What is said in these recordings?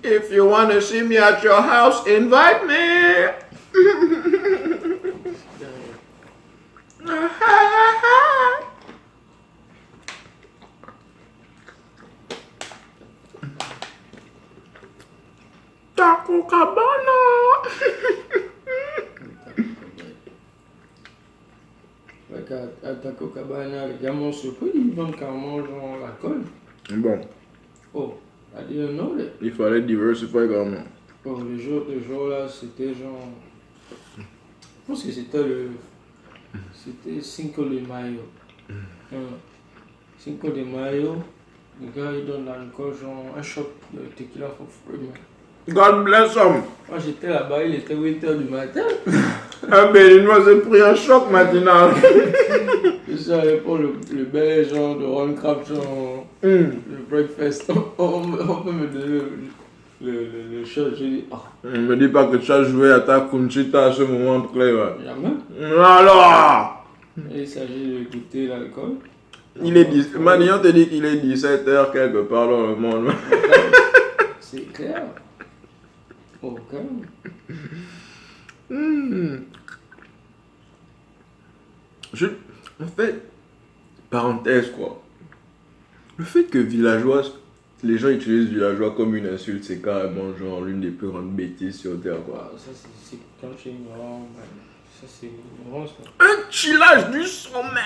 If you want to see me at your house, invite me. Taco Cabana. À Taco Cabana, les gars m'ont surpris, ils vendent carrément genre l'alcool. Bon, Oh, I didn't know that. il fallait diversifier quand même. Oh, le jour là, c'était genre. Je pense que c'était Cinco de Mayo. Cinco de Mayo, le gars il donne l'alcool, genre un shot de tequila for free, man. God bless him. Moi j'étais là-bas, il était 8h du matin. Un Béninois s'est pris un choc matinal. Je suis allé pour le bel genre de Ron Craft, genre le breakfast. On peut me donner le shot. J'ai dit, ah, Ne me dis pas que tu as joué à ta Conchita à ce moment clé. Ouais. jamais. Alors, Et il s'agit de goûter l'alcool. il est 10. Manion te dit qu'il est 17h quelque part dans le monde. C'est clair. Oh, calme. En fait, parenthèse quoi. Le fait que villageois, les gens utilisent villageois comme une insulte, c'est carrément genre l'une des plus grandes bêtises sur terre quoi. Ah, ça c'est quand c'est ignorant, man. Ça c'est ignorant ça. Un chillage du sommet.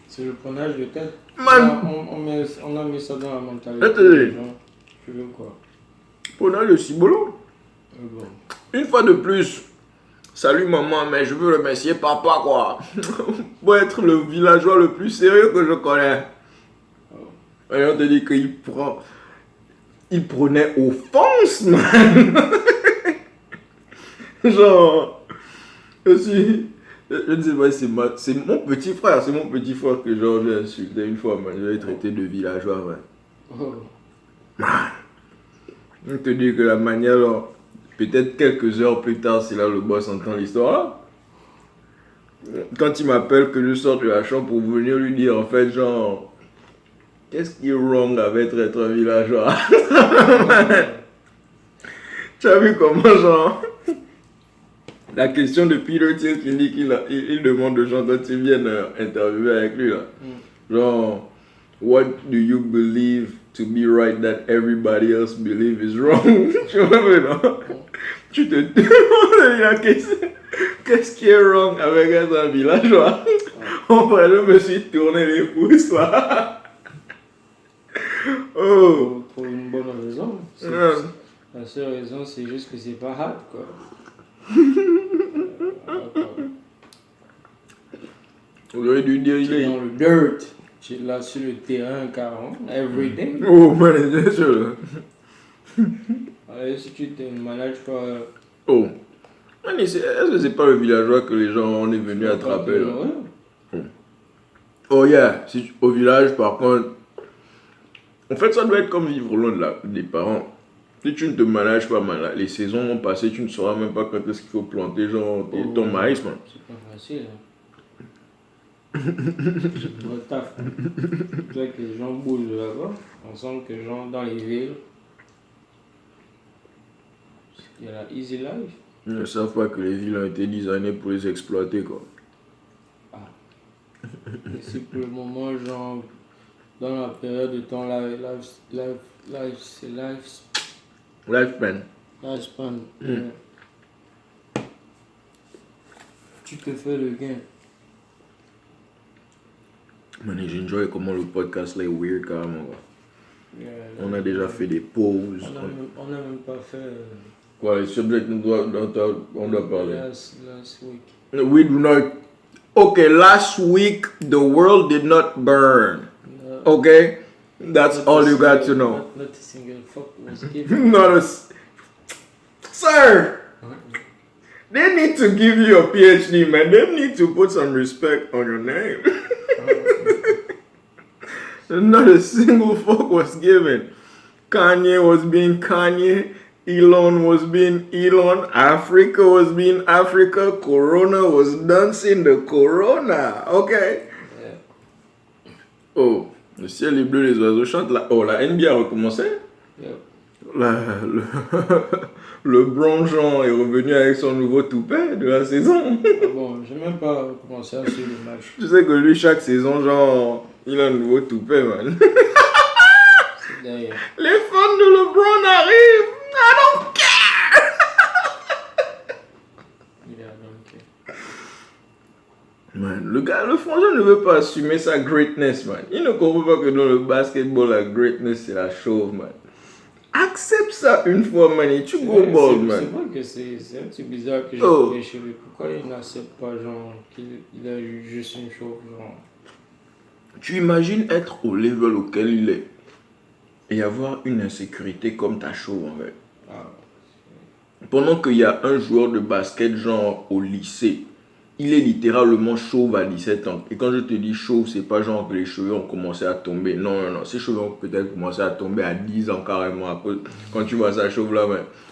C'est le prenage de tête. Man. On a mis ça dans la mentalité. Attendez. des gens. Tu veux quoi? Prenons le cibolo. Bon. Une fois de plus, salut maman, mais je veux remercier papa quoi. Pour être le villageois le plus sérieux que je connais. Et on te dit qu'il il prenait offense, man. Genre, aussi, je ne sais pas si c'est mon petit frère, que genre j'ai insulté une fois, man. Je l'ai traité de villageois, man. Oh. On te dit que la manière, alors, peut-être quelques heures plus tard, c'est là le boss entend l'histoire. Quand il m'appelle que je sors de la chambre pour venir lui dire, en fait, genre, qu'est-ce qui est wrong avec être un villageois? Tu as vu comment, genre, la question de Peter Thiel qui dit qu'il demande aux gens quand ils viennent interviewer avec lui, là. Genre, what do you believe to be right that everybody else believe is wrong? Tu vois, non? Tu te demandes la question, qu'est-ce qui est wrong avec être un villageois? En vrai, je me suis tourné les pouces, là. Oh! Pour une bonne raison. La seule raison, c'est juste que c'est pas hard, quoi. Vous auriez dû dire, il est dans le dirt. Tu es là sur le terrain, carrément, every day. Oh, man, bien sûr. Alors, si tu te manages pas. Oh. Est-ce que c'est pas le villageois que les gens on est venu attraper là? Ouais. Oh yeah, au village par contre, en fait ça doit être comme vivre loin des parents. Si tu ne te manages pas mal, les saisons vont passer, tu ne sauras même pas quand est-ce qu'il faut planter genre ton maïs, man. C'est pas facile. C'est pas taf. Tu vois que les gens bougent là-bas, on sent que les gens dans les villes, il y a la easy life. Ils ne savent pas que les villes ont été designées pour les exploiter quoi. Et si pour le moment, genre, dans la période de temps, c'est Lifespan. lifespan. Tu te fais le gain. Man, j'enjoy comment le podcast là est weird carrément. On a déjà fait des pauses. On n'a même pas fait. Quoi, les subjects dont on doit parler? Last week. We do not. Okay, last week the world did not burn. Okay, that's all you got to know. Not a single fuck was given. Not a. Sir, they need to give you a PhD, man. They need to put some respect on your name. Not a single fuck was given. Kanye was being Kanye. Elon was being Elon. Africa was being Africa. Corona was dancing the Corona. Okay? Yeah. Oh, le ciel est bleu, les oiseaux chantent. La NBA a recommencé. Yep. LeBron Jean est revenu avec son nouveau toupet de la saison. Ah bon, j'ai même pas commencé à suivre le match. Tu sais que lui, chaque saison, genre, il a un nouveau toupet, man. C'est derrière. Les fans de LeBron arrivent. I don't care. Il est à donc. Man, le français ne veut pas assumer sa greatness, man. Il ne comprend pas que dans le basketball, la greatness, c'est la chauve, man. Accepte ça une fois, man, et tu go ball, man. C'est vrai que c'est un petit bizarre que j'ai trouvé chez lui. Pourquoi il n'accepte pas, genre, qu'il a eu juste une chauve, genre. Tu imagines être au level auquel il est et avoir une insécurité comme ta chauve, en fait. Ah. Pendant qu'il y a un joueur de basket, genre, au lycée, il est littéralement chauve à 17 ans. Et quand je te dis chauve, c'est pas genre que les cheveux ont commencé à tomber. Non, non, non. Ses cheveux ont peut-être commencé à tomber à 10 ans carrément. À cause, quand tu vois sa chauve là,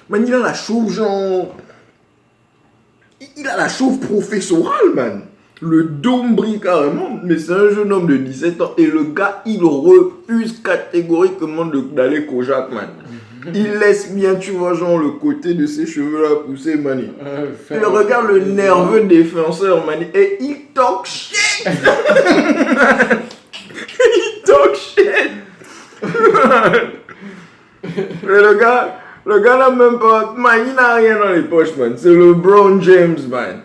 man, il a la chauve genre... Il a la chauve professorale, man. Le dôme brille carrément. Mais c'est un jeune homme de 17 ans. Et le gars, il refuse catégoriquement d'aller Kojak, man. Il laisse bien, tu vois, genre le côté de ses cheveux là pousser, man. Il regarde le nerveux défenseur, man. Et il talk shit. Il talk shit. Et le gars n'a même pas... Man, il n'a rien dans les poches, man. C'est LeBron James, man.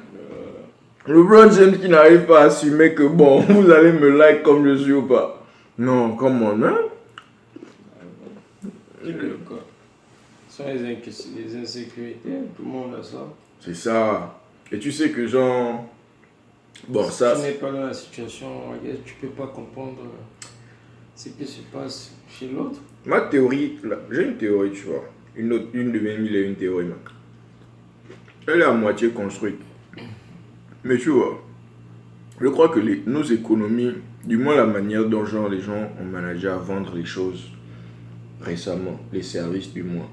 LeBron James qui n'arrive pas à assumer que, bon, vous allez me like comme je suis ou pas. Non, come on, man. Sans les insécurités, tout le monde a ça. C'est ça. Et tu sais que genre... Bon, si ça... tu n'es pas dans la situation, tu peux pas comprendre ce qui se passe chez l'autre. Ma théorie, là, j'ai une théorie, tu vois. Une de mes mille et une théorie, man. Elle est à moitié construite. Mais tu vois, je crois que nos économies, du moins la manière dont genre, les gens ont managé à vendre les choses récemment, les services du moins,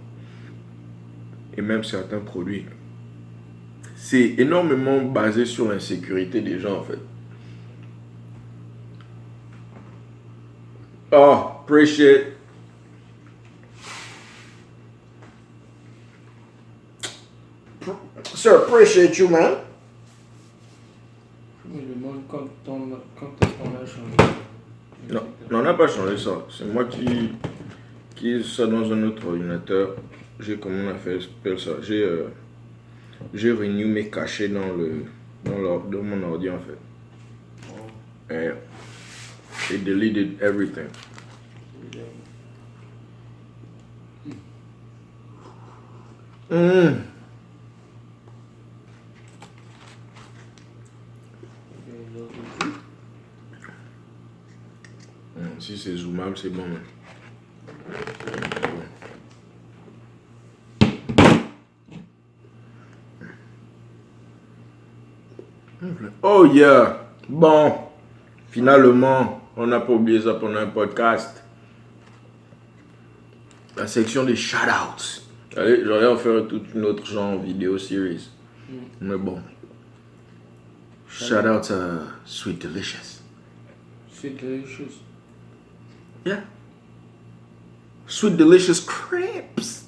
et même certains produits, c'est énormément basé sur l'insécurité des gens en fait. Oh, appreciate. Sir, appreciate you, man. Je me demande quand est-ce qu'on a changé. Non, on n'a pas changé ça. C'est moi qui ai ça dans un autre ordinateur. J'ai, comment on appelle ça? J'ai renew mes cachets dans mon ordi en fait. Et it deleted everything. Si c'est zoomable, c'est bon. Oh yeah! Bon, finalement, on n'a pas oublié ça pendant un podcast. La section des shout-outs. Allez, j'aurais en faire toute une autre genre vidéo series. Mais bon. Shout-out à Sweet Delicious. Sweet Delicious. Yeah. Sweet Delicious Crepes.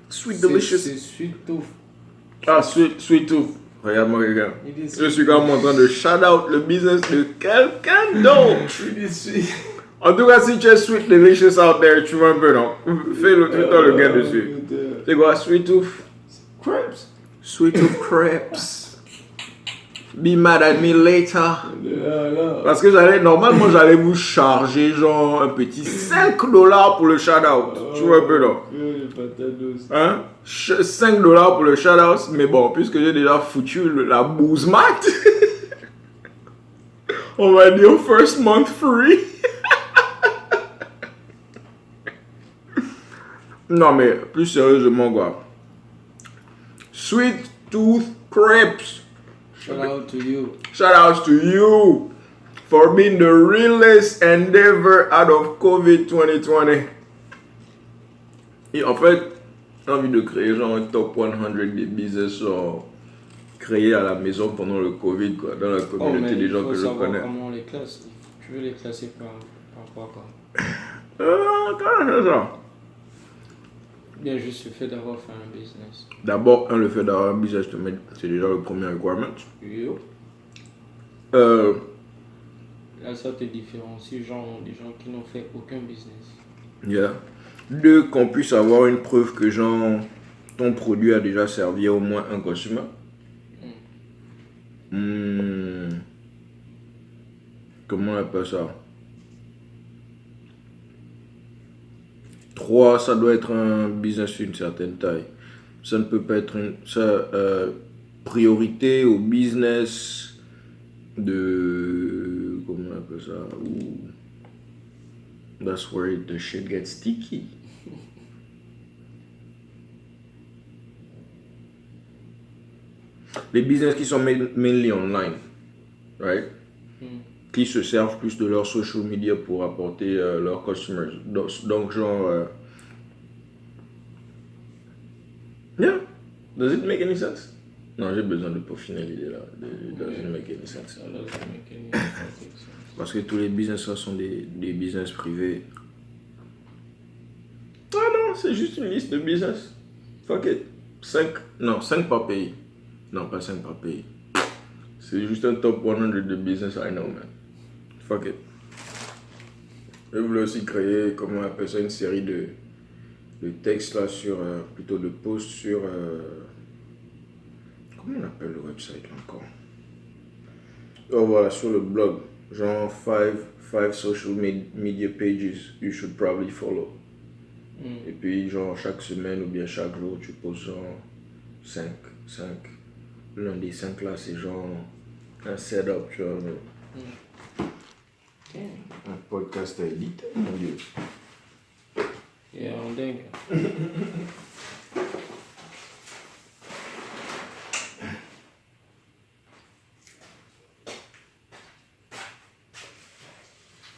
Sweet Delicious. C'est Sweet Tooth. Ah, Sweet Tooth. Regarde-moi, regarde. Je suis quand même en train de shout out le business de quelqu'un d'autre. En tout cas, si tu es Sweet Delicious out there, tu vois un peu, non? Fais le Twitter, le gars dessus. C'est quoi, Sweet Tooth? Crepes. Sweet Tooth Crepes. Be mad at me later. Parce que normalement, j'allais vous charger genre un petit $5 pour le shout-out. Tu vois un peu, non? Hein? $5 pour le shout-out. Mais bon, puisque j'ai déjà foutu la bouse mat, on va dire first month free. Non, mais plus sérieusement, quoi. Sweet Tooth Crepes. Shout out to you. Shout out to you for being the realest endeavor out of COVID 2020. Et en fait, j'ai envie de créer genre un top 100 des business créés à la maison pendant le Covid, quoi, dans la communauté des gens que je connais. Comment on les classe? Tu veux les classer par quoi? Comment c'est ça? Bien, juste le fait d'avoir fait un business. D'abord, le fait d'avoir un business, c'est déjà le premier requirement. Yo. Là, ça te différencie genre des gens qui n'ont fait aucun business. Yeah. 2, qu'on puisse avoir une preuve que genre ton produit a déjà servi à au moins un consumer. Comment on appelle ça? 3, ça doit être un business d'une certaine taille. Ça ne peut pas être une priorité au business de... Comment on appelle ça? Ou... That's where the shit gets sticky. Les business qui sont mainly online, right? Qui se servent plus de leur social media pour apporter leurs customers. Donc genre... Yeah. Does it make any sense? Non, j'ai besoin de peaufiner l'idée là. Does it make any sense? Parce que tous les business là sont des business privés. Ah non, c'est juste une liste de business. Fuck it. 5 par pays. Non, pas 5 par pays. C'est juste un top 100 de business I know, man. Fuck it. Je voulais aussi créer, comment on appelle ça, une série de textes là sur, plutôt de posts sur, comment on appelle le website encore? Oh voilà, sur le blog. Genre 5 social media pages you should probably follow. Et puis genre chaque semaine ou bien chaque jour tu poses genre 5. L'un des 5 là c'est genre un setup, tu vois. Un podcast édité, mon Dieu. Yeah, on dingue.